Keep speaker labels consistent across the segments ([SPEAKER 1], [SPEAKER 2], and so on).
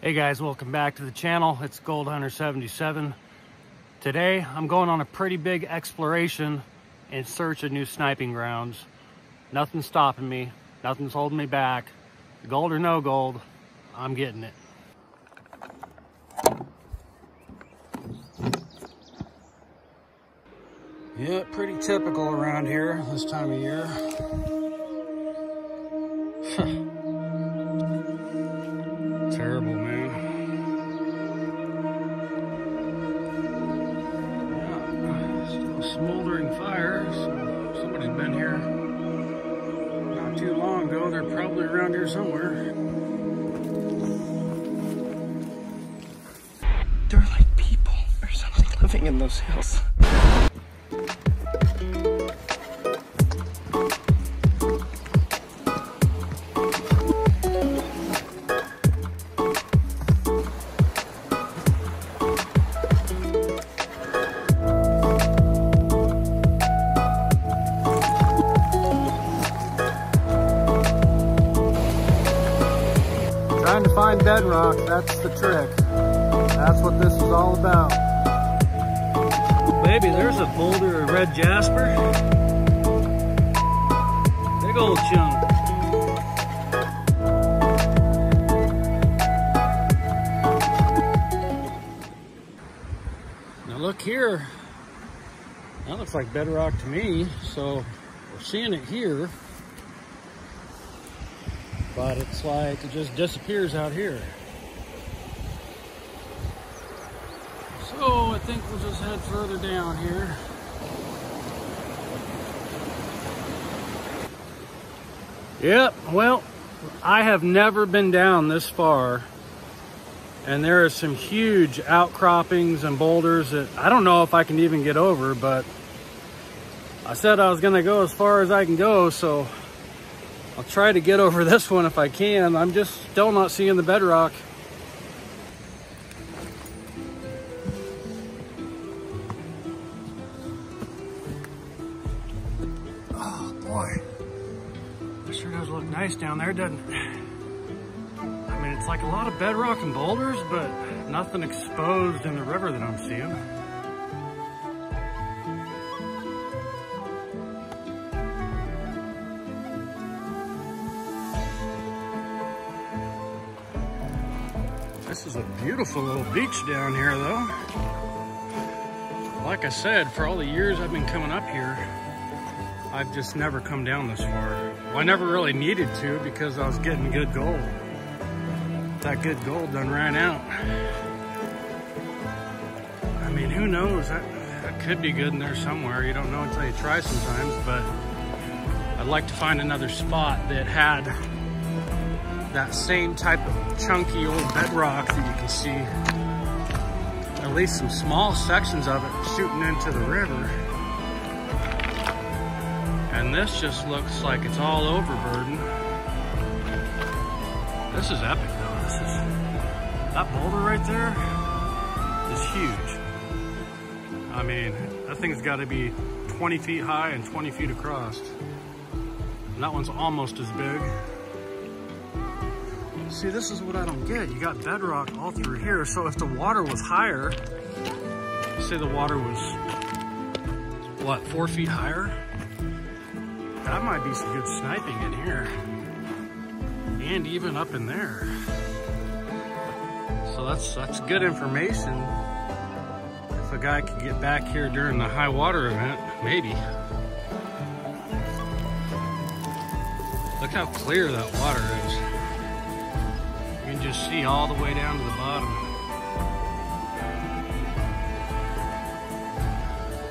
[SPEAKER 1] Hey guys, welcome back to the channel. It's Gold Hunter 77. Today I'm going on a pretty big exploration in search of new sniping grounds. Nothing's stopping me, nothing's holding me back. Gold or no gold, I'm getting it. Yeah, pretty typical around here this time of year. Terrible, man. Yeah, still a smoldering fire, so somebody's been here not too long ago. They're probably around here somewhere.
[SPEAKER 2] They're like people. There's somebody living in those hills.
[SPEAKER 1] Trying to find bedrock, that's the trick. That's what this is all about. Baby, there's a boulder of red jasper. Big old chunk. Now look here. That looks like bedrock to me, so we're seeing it here. But it's like it just disappears out here. So I think we'll just head further down here. Yep, well, I have never been down this far. And there are some huge outcroppings and boulders that I don't know if I can even get over, but I said I was gonna go as far as I can go, so I'll try to get over this one if I can. I'm just still not seeing the bedrock. Oh boy. It sure does look nice down there, doesn't it? I mean, it's like a lot of bedrock and boulders, but nothing exposed in the river that I'm seeing. This is a beautiful little beach down here, though. Like I said, for all the years I've been coming up here, I've just never come down this far. Well, I never really needed to because I was getting good gold. That good gold done ran out. I mean, who knows? That could be good in there somewhere. You don't know until you try sometimes, but I'd like to find another spot that had that same type of chunky old bedrock that you can see, at least some small sections of it shooting into the river. And this just looks like it's all overburden. This is epic though. That boulder right there is huge. I mean, that thing's got to be 20 feet high and 20 feet across. And that one's almost as big. See, this is what I don't get. You got bedrock all through here. So if the water was higher, say the water was, what, 4 feet higher? That might be some good sniping in here. And even up in there. So that's good information. If a guy could get back here during the high water event, maybe. Look how clear that water is. You can just see all the way down to the bottom.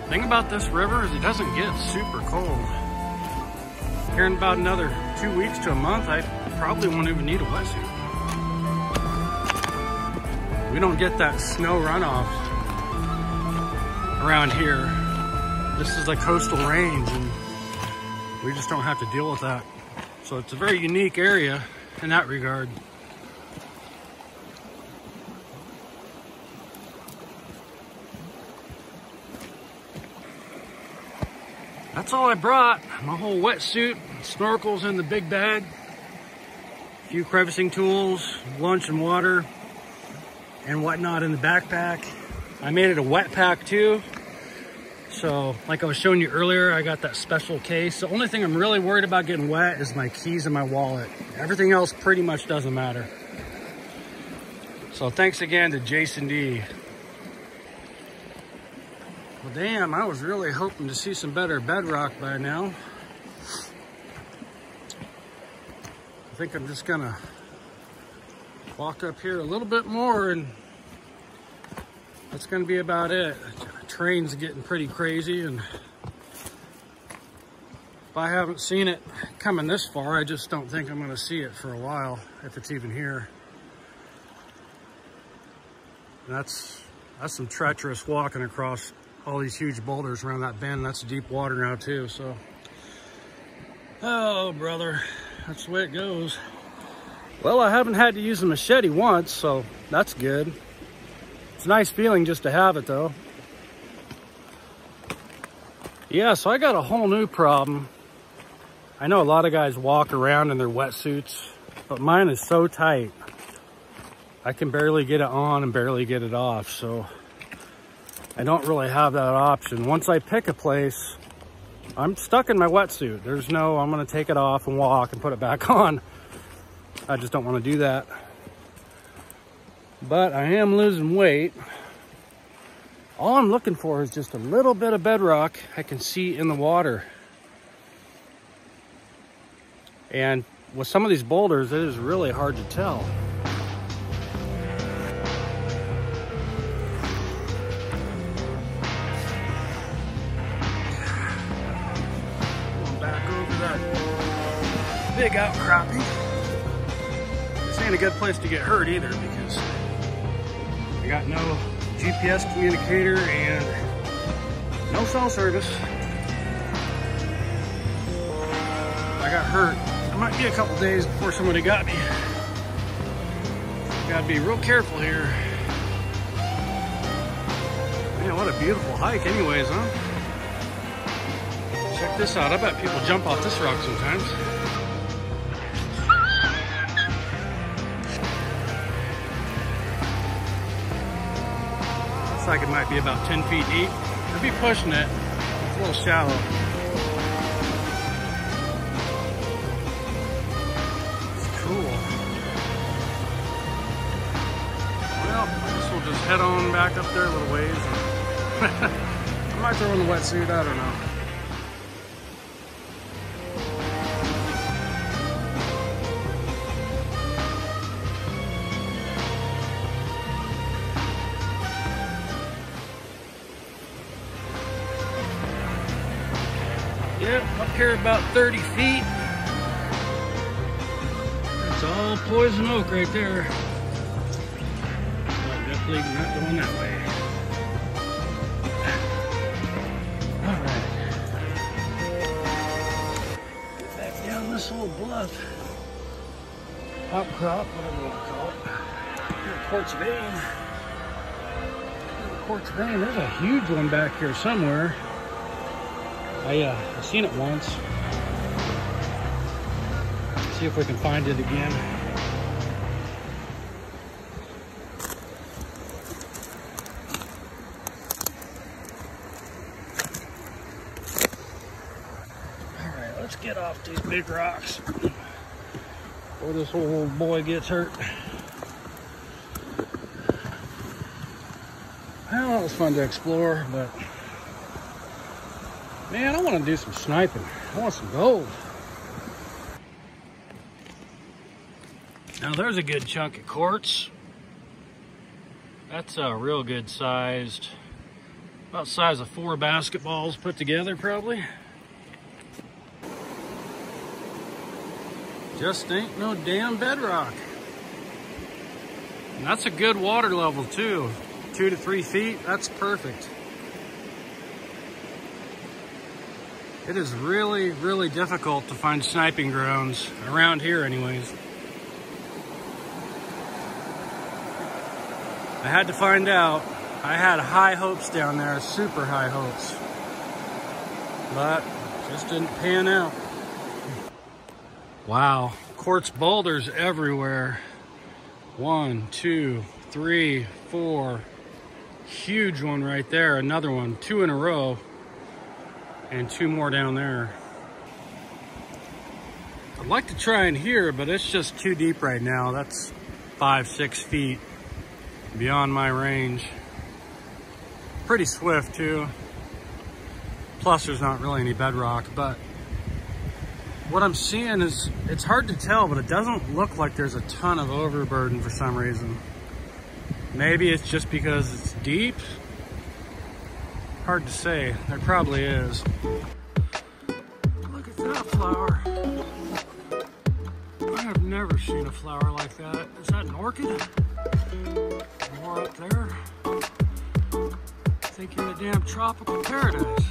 [SPEAKER 1] The thing about this river is it doesn't get super cold. Here in about another 2 weeks to a month, I probably won't even need a wetsuit. We don't get that snow runoff around here. This is a coastal range and we just don't have to deal with that. So it's a very unique area in that regard. That's all I brought. My whole wetsuit, snorkels in the big bag, a few crevicing tools, lunch and water. and whatnot in the backpack. I made it a wet pack too. So like I was showing you earlier, I got that special case. The only thing I'm really worried about getting wet is my keys and my wallet. Everything else pretty much doesn't matter. So thanks again to Jason D. Well, damn, I was really hoping to see some better bedrock by now. I think I'm just gonna walk up here a little bit more and that's gonna be about it. The train's getting pretty crazy, and if I haven't seen it coming this far, I just don't think I'm gonna see it for a while, if it's even here. And that's some treacherous walking across all these huge boulders around that bend. That's deep water now too, so. Oh, brother, that's the way it goes. Well, I haven't had to use a machete once, so that's good. It's a nice feeling just to have it though. Yeah, so I got a whole new problem. I know a lot of guys walk around in their wetsuits, but mine is so tight. I can barely get it on and barely get it off, so I don't really have that option. Once I pick a place, I'm stuck in my wetsuit. There's no, I'm gonna take it off and walk and put it back on. I just don't want to do that. But I am losing weight. All I'm looking for is just a little bit of bedrock I can see in the water. And with some of these boulders, it is really hard to tell. Going back over that big outcropping. This ain't a good place to get hurt either, because I got no GPS communicator and no cell service. I got hurt. It might be a couple days before somebody got me. Gotta be real careful here. Man, what a beautiful hike anyways, huh? Check this out. I bet people jump off this rock sometimes. Looks like it might be about 10 feet deep. I'd be pushing it. It's a little shallow. Just head on back up there a little ways. I might throw in the wetsuit, I don't know. Yep, up here about 30 feet. That's all poison oak right there. Not going that way. All right. Back down this old bluff. Outcrop, whatever you want to call it. Here, quartz vein. Quartz vein. There's a huge one back here somewhere. I've seen it once. See if we can find it again. Let's get off these big rocks before this old boy gets hurt. Well, it was fun to explore, but man, I want to do some sniping. I want some gold. Now there's a good chunk of quartz. That's a real good sized, about the size of 4 basketballs put together probably. Just ain't no damn bedrock. And that's a good water level too. 2 to 3 feet, that's perfect. It is really, really difficult to find sniping grounds around here anyways. I had to find out. I had high hopes down there, super high hopes. But just didn't pan out. Wow, quartz boulders everywhere. 1, 2, 3, 4. Huge one right there. Another one. 2 in a row. And 2 more down there. I'd like to try in here, but it's just too deep right now. That's 5, 6 feet beyond my range. Pretty swift too. Plus there's not really any bedrock, but what I'm seeing is, it's hard to tell, but it doesn't look like there's a ton of overburden for some reason. Maybe it's just because it's deep. Hard to say. There probably is. Look at that flower. I have never seen a flower like that. Is that an orchid? More up there. I think you're in a damn tropical paradise.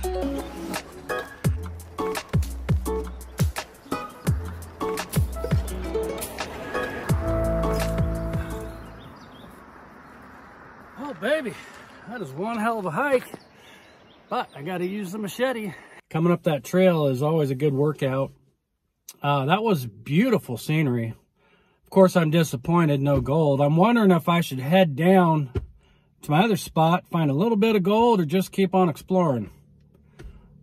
[SPEAKER 1] Oh baby, that is one hell of a hike, but I gotta use the machete. Coming up that trail is always a good workout. That was beautiful scenery. Of course, I'm disappointed, no gold. I'm wondering if I should head down to my other spot, find a little bit of gold, or just keep on exploring.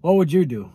[SPEAKER 1] What would you do?